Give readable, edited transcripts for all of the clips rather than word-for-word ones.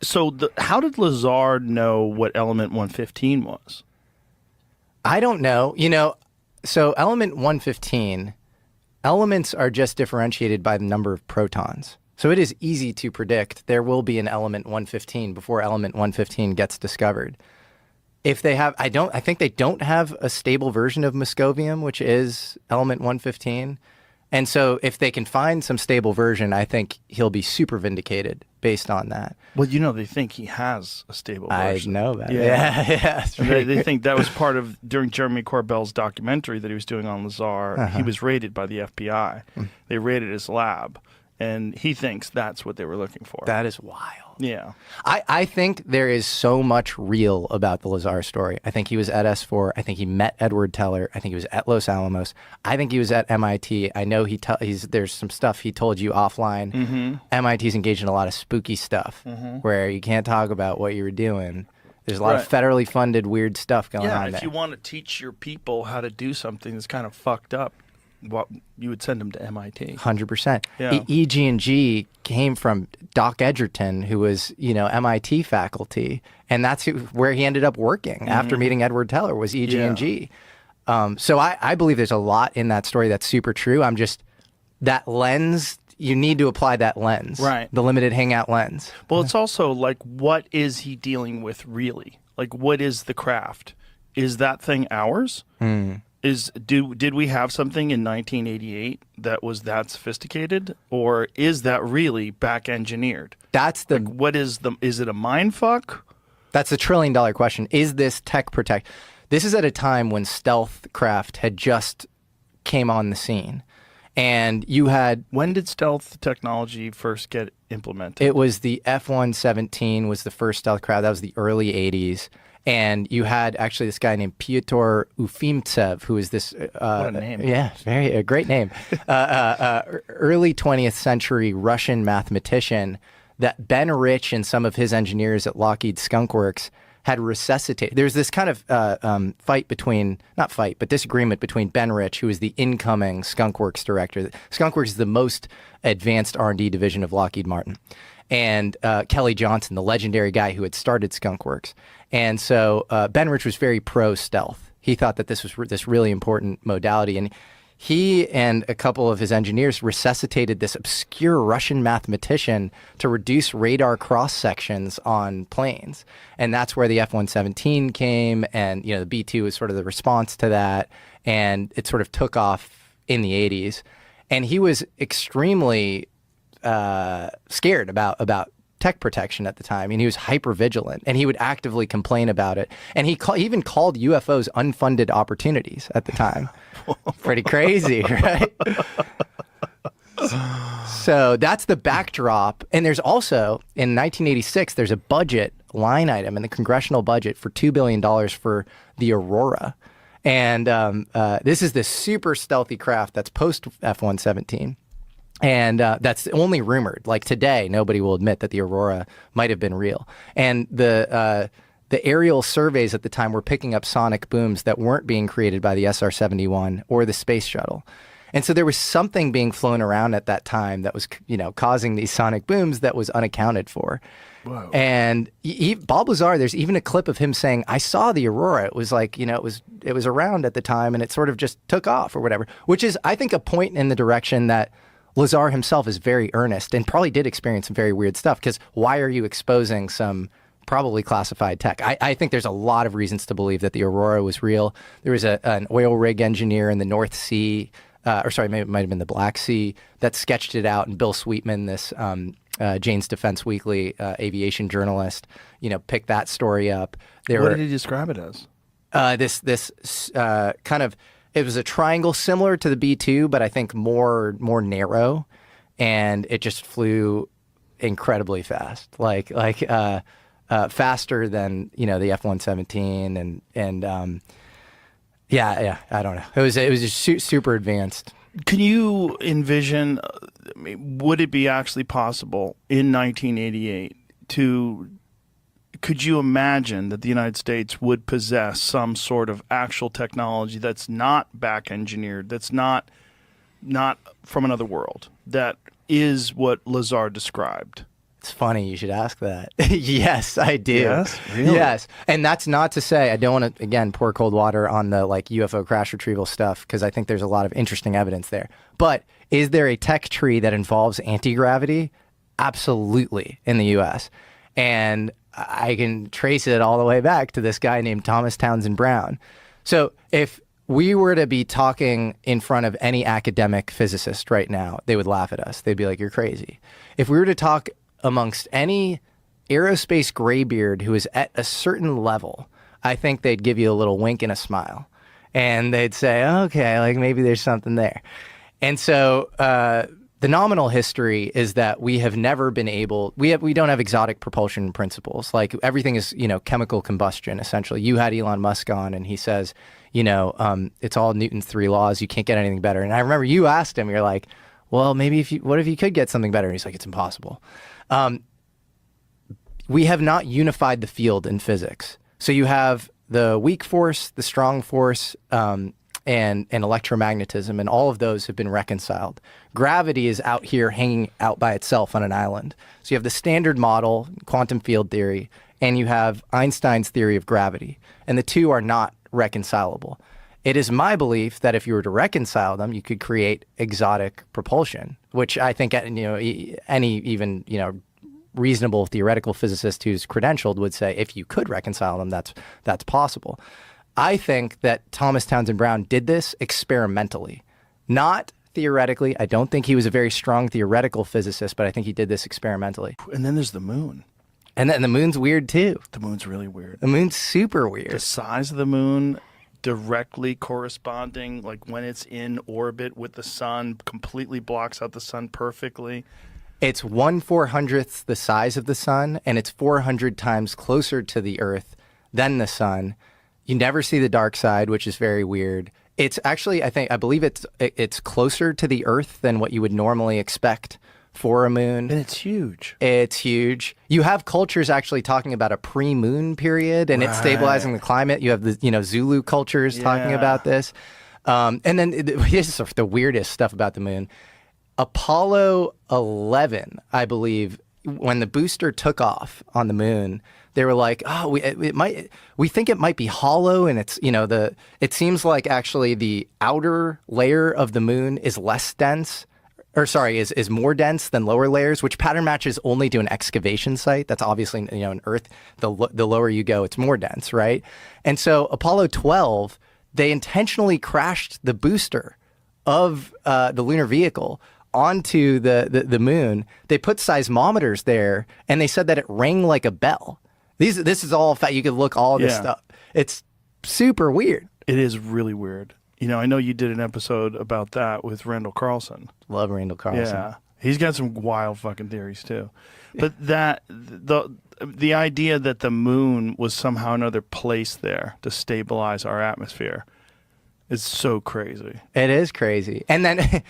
So how did Lazar know what element 115 was? I don't know. So element 115, elements are just differentiated by the number of protons. So it is easy to predict there will be an element 115 before element 115 gets discovered. If they have, I think they don't have a stable version of moscovium, which is element 115. And so if they can find some stable version, I think he'll be super vindicated based on that. Well, they think he has a stable version. I know that. Yeah. Yeah. They think that was part of, during Jeremy Corbell's documentary that he was doing on Lazar, he was raided by the FBI. They raided his lab, and he thinks that's what they were looking for. That is wild. Yeah. I think there is so much real about the Lazar story. I think he was at S4. I think he met Edward Teller. I think he was at Los Alamos. I think he was at MIT. I know there's some stuff he told you offline. MIT's engaged in a lot of spooky stuff where you can't talk about what you were doing. There's a lot of federally funded weird stuff going on there. Yeah, if you want to teach your people how to do something that's kind of fucked up, you would send them to MIT. 100%. Yeah. EG&G came from Doc Edgerton, who was, MIT faculty, and that's where he ended up working after meeting Edward Teller, was EG&G. So I believe there's a lot in that story that's super true. That lens, you need to apply that lens. Right. The limited hangout lens. Well, it's also like, what is he dealing with really? Like, what is the craft? Is that thing ours? Did we have something in 1988 that was that sophisticated, or is that really back engineered? That's the is it a mind fuck? That's the $1 trillion question. Is this tech protect? This is at a time when stealth craft had just came on the scene, and you had. When did stealth technology first get implemented? It was the F-117 was the first stealth craft. That was the early 80s. And you had actually this guy named Pyotr Ufimtsev, who is this... what a name. Yeah, a great name. Early 20th century Russian mathematician that Ben Rich and some of his engineers at Lockheed Skunk Works had resuscitated. There's this kind of disagreement between Ben Rich, who is the incoming Skunk Works director. Skunk Works is the most advanced R&D division of Lockheed Martin. And Kelly Johnson, the legendary guy who had started Skunk Works. And so Ben Rich was very pro-stealth. He thought that this was this really important modality. And he and a couple of his engineers resuscitated this obscure Russian mathematician to reduce radar cross-sections on planes. And that's where the F-117 came. And, the B-2 was sort of the response to that. And it sort of took off in the 80s. And he was extremely scared about tech protection at the time, and he was hyper vigilant, and he would actively complain about it. And he even called UFOs unfunded opportunities at the time. Pretty crazy, right? So that's the backdrop. And there's also, in 1986, there's a budget line item in the congressional budget for $2 billion for the Aurora. And this is this super stealthy craft that's post F-117. And that's only rumored. Like today, nobody will admit that the Aurora might have been real. And the aerial surveys at the time were picking up sonic booms that weren't being created by the SR-71 or the space shuttle. And so there was something being flown around at that time that was, causing these sonic booms that was unaccounted for. Whoa. And Bob Lazar, there's even a clip of him saying, "I saw the Aurora. It was like, it was around at the time, and it sort of just took off or whatever," which is, I think, a point in the direction that Lazar himself is very earnest and probably did experience some very weird stuff, because why are you exposing some probably classified tech? I think there's a lot of reasons to believe that the Aurora was real. There was an oil rig engineer in the North Sea, maybe it might have been the Black Sea, that sketched it out, and Bill Sweetman, this Jane's Defense Weekly aviation journalist, picked that story up. What did he describe it as? This kind of... It was a triangle similar to the B-2, but I think more narrow, and it just flew incredibly fast, like faster than the F-117, and I don't know. It was just super advanced. Can you envision? Would it be actually possible in 1988 to? Could you imagine that the United States would possess some sort of actual technology that's not back engineered, that's not from another world, that is what Lazar described? It's funny you should ask that. Yes, I do. Yes? Really? Yes. And that's not to say I don't want to, again, pour cold water on the like UFO crash retrieval stuff, because I think there's a lot of interesting evidence there. But is there a tech tree that involves anti-gravity? Absolutely, in the U.S. And I can trace it all the way back to this guy named Thomas Townsend Brown. So if we were to be talking in front of any academic physicist right now, they would laugh at us. They'd be like, you're crazy. If we were to talk amongst any aerospace graybeard who is at a certain level, I think they'd give you a little wink and a smile. And they'd say, okay, like maybe there's something there. And so the nominal history is that we have never been able, we don't have exotic propulsion principles. Like everything is, chemical combustion, essentially. You had Elon Musk on and he says, it's all Newton's 3 laws. You can't get anything better. And I remember you asked him, you're like, well, maybe what if you could get something better? And he's like, it's impossible. We have not unified the field in physics. So you have the weak force, the strong force, and electromagnetism, and all of those have been reconciled. Gravity is out here hanging out by itself on an island. So you have the standard model, quantum field theory, and you have Einstein's theory of gravity, and the two are not reconcilable. It is my belief that if you were to reconcile them, you could create exotic propulsion, which I think any even reasonable theoretical physicist who's credentialed would say if you could reconcile them, that's possible. I think that Thomas Townsend Brown did this experimentally, not theoretically. I don't think he was a very strong theoretical physicist, but I think he did this experimentally. And then there's the moon. And then the moon's weird too. The moon's really weird. The moon's super weird. The size of the moon directly corresponding, like when it's in orbit with the sun, completely blocks out the sun perfectly. It's 1/400th the size of the sun, and it's 400 times closer to the Earth than the sun. You never see the dark side, which is very weird. It's actually, I believe it's closer to the Earth than what you would normally expect for a moon. And it's huge. It's huge. You have cultures actually talking about a pre-moon period and it's stabilizing the climate. You have the Zulu cultures talking about this. And then here's the weirdest stuff about the moon. Apollo 11, I believe, when the booster took off on the moon, they were like, oh, we think it might be hollow, and it's it seems like actually the outer layer of the moon is less dense, or sorry, is more dense than lower layers, which pattern matches only to an excavation site. That's obviously in Earth, the lower you go, it's more dense, right? And so Apollo 12, they intentionally crashed the booster of the lunar vehicle onto the moon. They put seismometers there, and they said that it rang like a bell. This is all fact. You could look all of this stuff. It's super weird. It is really weird. I know you did an episode about that with Randall Carlson. Love Randall Carlson. Yeah, he's got some wild fucking theories too. But the idea that the moon was somehow another place there to stabilize our atmosphere is so crazy. It is crazy. And then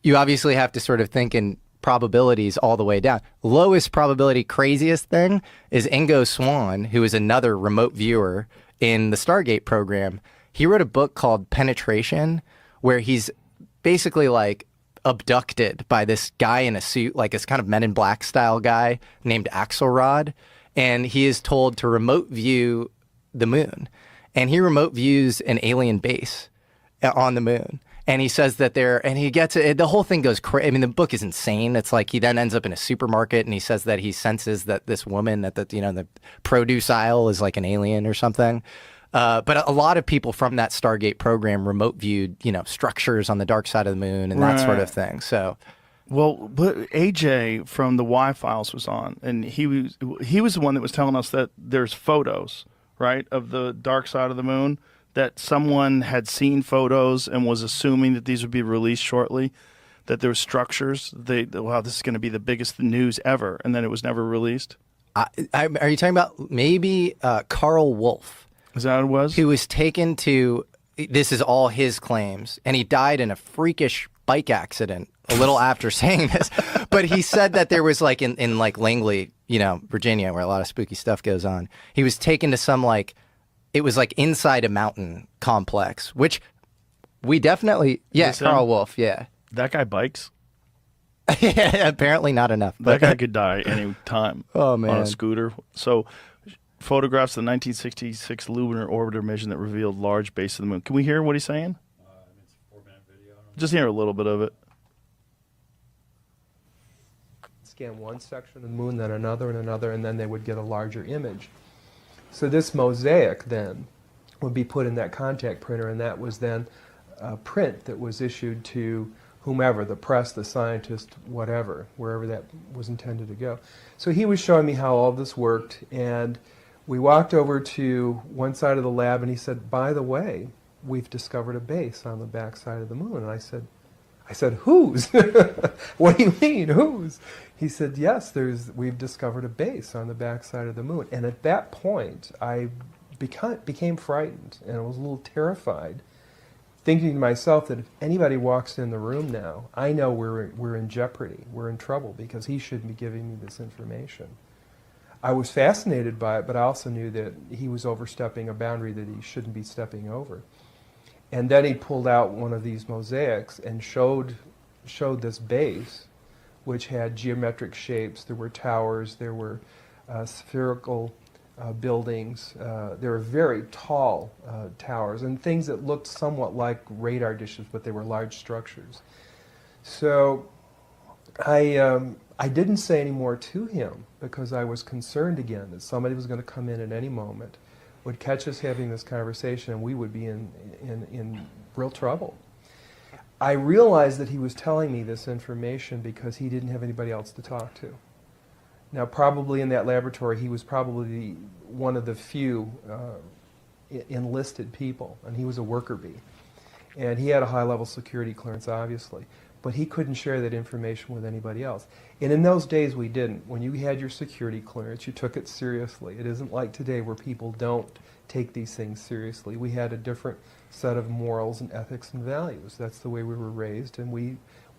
you obviously have to sort of think in probabilities all the way down. Lowest probability, craziest thing is Ingo Swann, who is another remote viewer in the Stargate program. He wrote a book called Penetration, where he's basically like abducted by this guy in a suit, like this kind of Men in Black style guy named Axelrod. And he is told to remote view the moon. And he remote views an alien base on the moon. And he says that he gets it. The whole thing goes crazy. I mean, the book is insane. It's like he then ends up in a supermarket and he says that he senses that this woman at the produce aisle is like an alien or something. But a lot of people from that Stargate program remote viewed, structures on the dark side of the moon and that sort of thing. So, well, but AJ from the Y Files was on, and he was the one that was telling us that there's photos, right, of the dark side of the moon, that someone had seen photos and was assuming that these would be released shortly, that there were structures. Wow, this is going to be the biggest news ever, and then it was never released. Are you talking about maybe Carl Wolf? Is that what it was? Who was taken to, this is all his claims, and he died in a freakish bike accident a little after saying this. But he said that there was like in like Langley, Virginia, where a lot of spooky stuff goes on. He was taken to some it was like inside a mountain complex, which we definitely, Carl Wolf, yeah. That guy bikes? Apparently not enough. That But guy could die any time oh on man, a scooter. So, photographs of the 1966 lunar orbiter mission that revealed large base of the moon. Can we hear what he's saying? It's a 4-minute video. Just hear a little bit of it. Scan one section of the moon, then another and another, and then they would get a larger image. So this mosaic then would be put in that contact printer, and that was then a print that was issued to whomever, the press, the scientist, whatever, wherever that was intended to go. So he was showing me how all this worked, and we walked over to one side of the lab, and he said, by the way, we've discovered a base on the back side of the moon. And I said, whose? What do you mean, whose? He said, yes, we've discovered a base on the backside of the moon. And at that point, I became frightened, and I was a little terrified, thinking to myself that if anybody walks in the room now, I know we're in jeopardy, we're in trouble, because he shouldn't be giving me this information. I was fascinated by it, but I also knew that he was overstepping a boundary that he shouldn't be stepping over. And then he pulled out one of these mosaics and showed this base, which had geometric shapes. There were towers, there were spherical buildings, there were very tall towers, and things that looked somewhat like radar dishes, but they were large structures. So I didn't say any more to him because I was concerned again that somebody was going to come in at any moment, would catch us having this conversation, and we would be in real trouble. I realized that he was telling me this information because he didn't have anybody else to talk to. Now, probably in that laboratory, he was probably one of the few enlisted people, and he was a worker bee. And he had a high-level security clearance, obviously, but he couldn't share that information with anybody else. And in those days, we didn't. When you had your security clearance, you took it seriously. It isn't like today where people don't take these things seriously. We had a different set of morals and ethics and values. That's the way we were raised, and we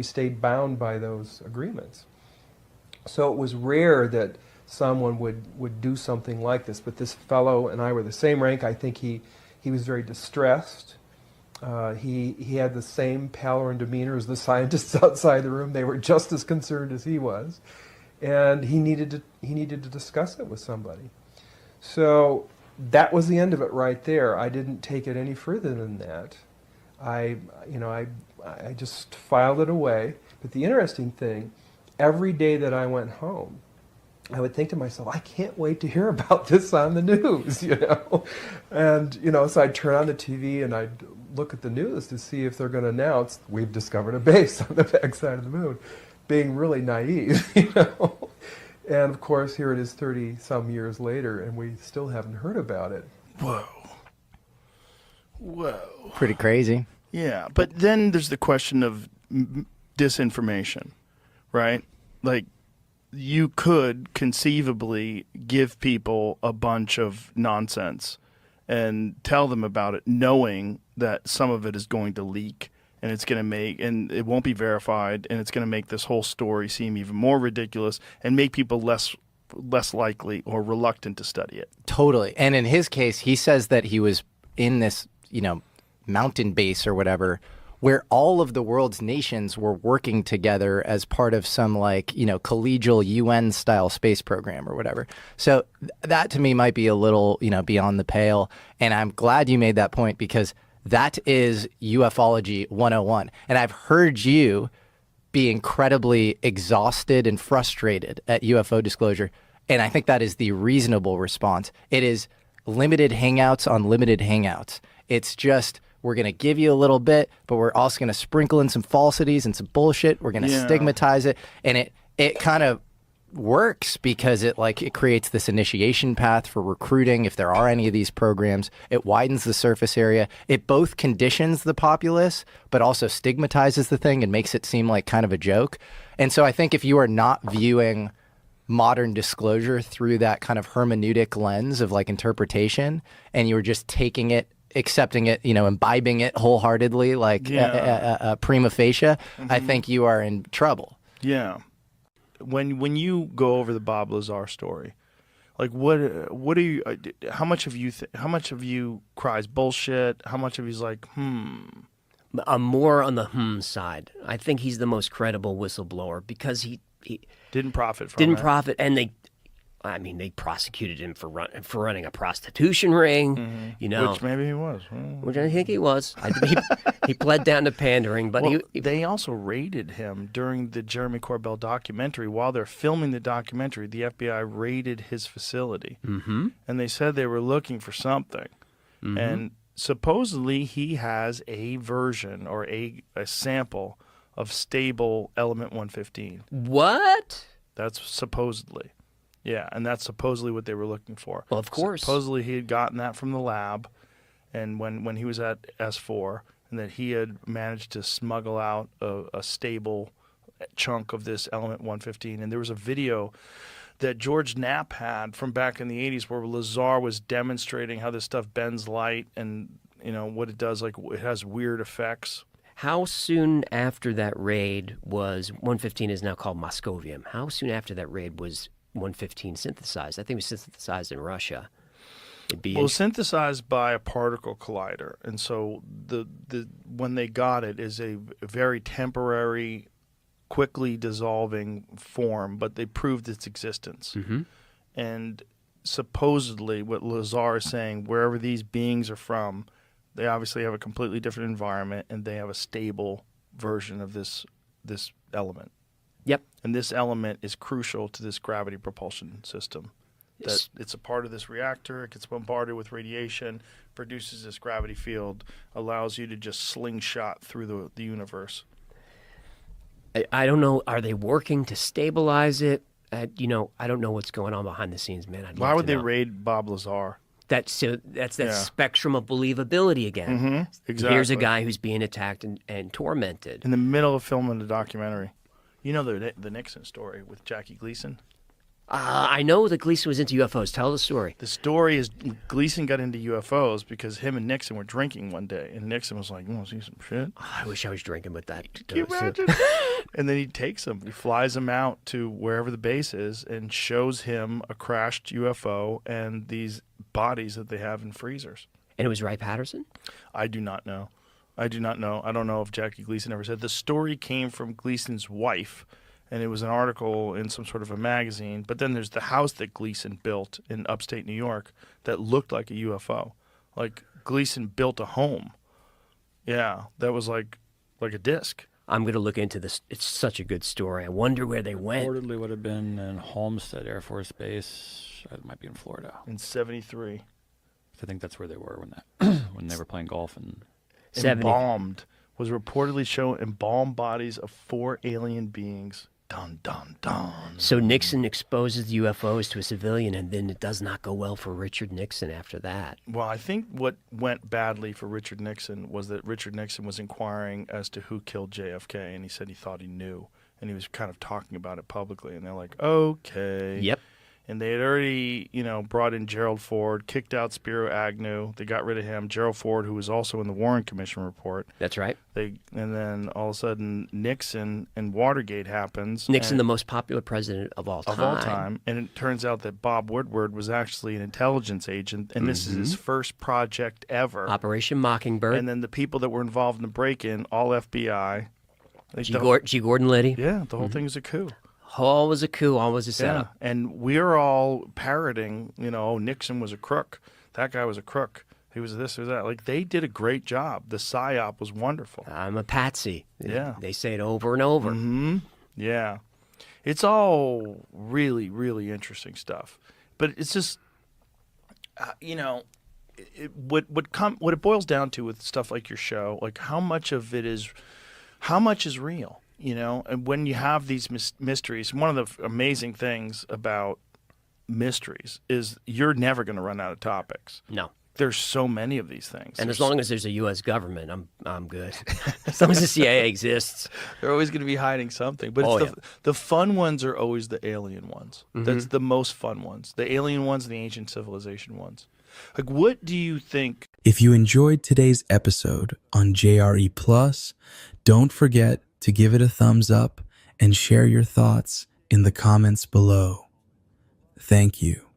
stayed bound by those agreements. So it was rare that someone would do something like this, but this fellow and I were the same rank. I think he was very distressed. He had the same pallor and demeanor as the scientists outside the room. They were just as concerned as he was, and he needed to discuss it with somebody. So that was the end of it right there. I didn't take it any further than that. I just filed it away. But the interesting thing, every day that I went home, I would think to myself, I can't wait to hear about this on the news, And, so I'd turn on the TV and I'd look at the news to see if they're going to announce, we've discovered a base on the backside of the moon, being really naive, And, of course, here it is 30-some years later, and we still haven't heard about it. Whoa. pretty crazy. Yeah, but then there's the question of disinformation, right? Like, you could conceivably give people a bunch of nonsense and tell them about it, knowing that some of it is going to leak, and it's going to and it won't be verified, and it's going to make this whole story seem even more ridiculous and make people less likely or reluctant to study it. Totally. And in his case, he says that he was in this, mountain base or whatever, where all of the world's nations were working together as part of some collegial UN style space program or whatever. So that to me might be a little, beyond the pale. And I'm glad you made that point, because that is ufology 101. And I've heard you be incredibly exhausted and frustrated at UFO disclosure. And I think that is the reasonable response. It is limited hangouts on limited hangouts. It's just, we're going to give you a little bit, but we're also going to sprinkle in some falsities and some bullshit. We're going to stigmatize it. And it kind of works because it creates this initiation path for recruiting. If there are any of these programs, it widens the surface area. It both conditions the populace, but also stigmatizes the thing and makes it seem like kind of a joke. And so I think if you are not viewing modern disclosure through that kind of hermeneutic lens of interpretation, and you were just taking it, accepting it, imbibing it wholeheartedly, prima facie, I think you are in trouble. Yeah. When you go over the Bob Lazar story, what are you? How much of you cries bullshit? How much of you's like, I'm more on the side. I think he's the most credible whistleblower because he Didn't profit from didn't it. profit, and they prosecuted him for running a prostitution ring. You know, Which maybe he was. which I think he was. He pled down to pandering, but Well, he they also raided him during the Jeremy Corbell documentary. While they're filming the documentary, the FBI raided his facility. Mm-hmm. And they said they were looking for something. Mm-hmm. And supposedly he has a version or a sample of stable element 115. what? That's supposedly. Yeah, and that's supposedly what they were looking for. Well, of course. Supposedly he had gotten that from the lab, and when he was at S4, and that he had managed to smuggle out a stable chunk of this element 115. And there was a video that George Knapp had from back in the 80s where Lazar was demonstrating how this stuff bends light and, you know, what it does, like it has weird effects. How soon after that raid was 115 is now called Moscovium? How soon after that raid was 115 synthesized? I think it was synthesized in Russia. It'd be Synthesized by a particle collider, and so the when they got it is a very temporary, quickly dissolving form, but they proved its existence. Mm-hmm. And supposedly, what Lazar is saying, wherever these beings are from, they obviously have a completely different environment, and they have a stable version of this element. Yep. And this element is crucial to this gravity propulsion system. That it's a part of this reactor. It gets bombarded with radiation, produces this gravity field, allows you to just slingshot through the universe. I don't know. Are they working to stabilize it? I don't know what's going on behind the scenes, man. Why would they raid Bob Lazar? That's that Yeah. spectrum of believability again. Mm-hmm. Exactly. Here's a guy who's being attacked and tormented. in the middle of filming the documentary. You know the Nixon story with Jackie Gleason? I know that Gleason was into UFOs. Tell the story. The story is Gleason got into UFOs because him and Nixon were drinking one day, and Nixon was like, "You want to see some shit?" I wish I was drinking with that. Can you imagine? And then he takes him, he flies him out to wherever the base is, and shows him a crashed UFO and these bodies that they have in freezers. And it was Ray Patterson? I do not know. I don't know if Jackie Gleason ever said. The story came from Gleason's wife, and it was an article in some sort of a magazine. But then there's the house that Gleason built in upstate New York that looked like a UFO. Like Gleason built a home. Yeah, that was like a disc. I'm going to look into this. It's such a good story. I wonder where they went. Reportedly would have been in Homestead Air Force Base. It might be in Florida. In 73. I think that's where they were when they were playing golf. And 70. Embalmed. Was reportedly shown embalmed bodies of 4 alien beings. Dun, dun, dun. So Nixon exposes the UFOs to a civilian, and then it does not go well for Richard Nixon after that. Well, I think what went badly for Richard Nixon was that Richard Nixon was inquiring as to who killed JFK, and he said he thought he knew, and he was kind of talking about it publicly, and they're like, okay. Yep. And they had already, brought in Gerald Ford, kicked out Spiro Agnew. They got rid of him. Gerald Ford, who was also in the Warren Commission report. That's right. And then all of a sudden, Nixon and Watergate happens. Nixon, and, the most popular president of all time. And it turns out that Bob Woodward was actually an intelligence agent, and this is his first project ever. Operation Mockingbird. And then the people that were involved in the break-in, all FBI. G. Gordon Liddy. Yeah, the whole thing is a coup. All was a coup, all was a setup. Yeah, and we're all parroting, Nixon was a crook. That guy was a crook. He was this or that. Like, they did a great job. The PSYOP was wonderful. I'm a patsy. Yeah. They say it over and over. Mm-hmm. Yeah. It's all really, really interesting stuff. But it's just, what it boils down to with stuff like your show, like how much is real? And when you have these mysteries, one of the amazing things about mysteries is you're never going to run out of topics. No. There's so many of these things. And as long as there's a U.S. government, I'm good. As long as the CIA exists. They're always going to be hiding something. But the fun ones are always the alien ones. Mm-hmm. That's the most fun ones. The alien ones and the ancient civilization ones. Like, what do you think? If you enjoyed today's episode on JRE Plus, don't forget to give it a thumbs up and share your thoughts in the comments below. Thank you.